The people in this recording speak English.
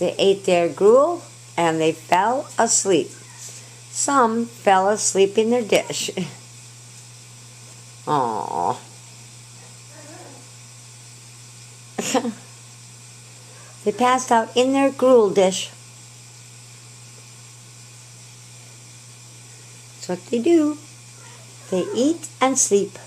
They ate their gruel and they fell asleep. Some fell asleep in their dish. Aww. They passed out in their gruel dish. That's what they do. They eat and sleep.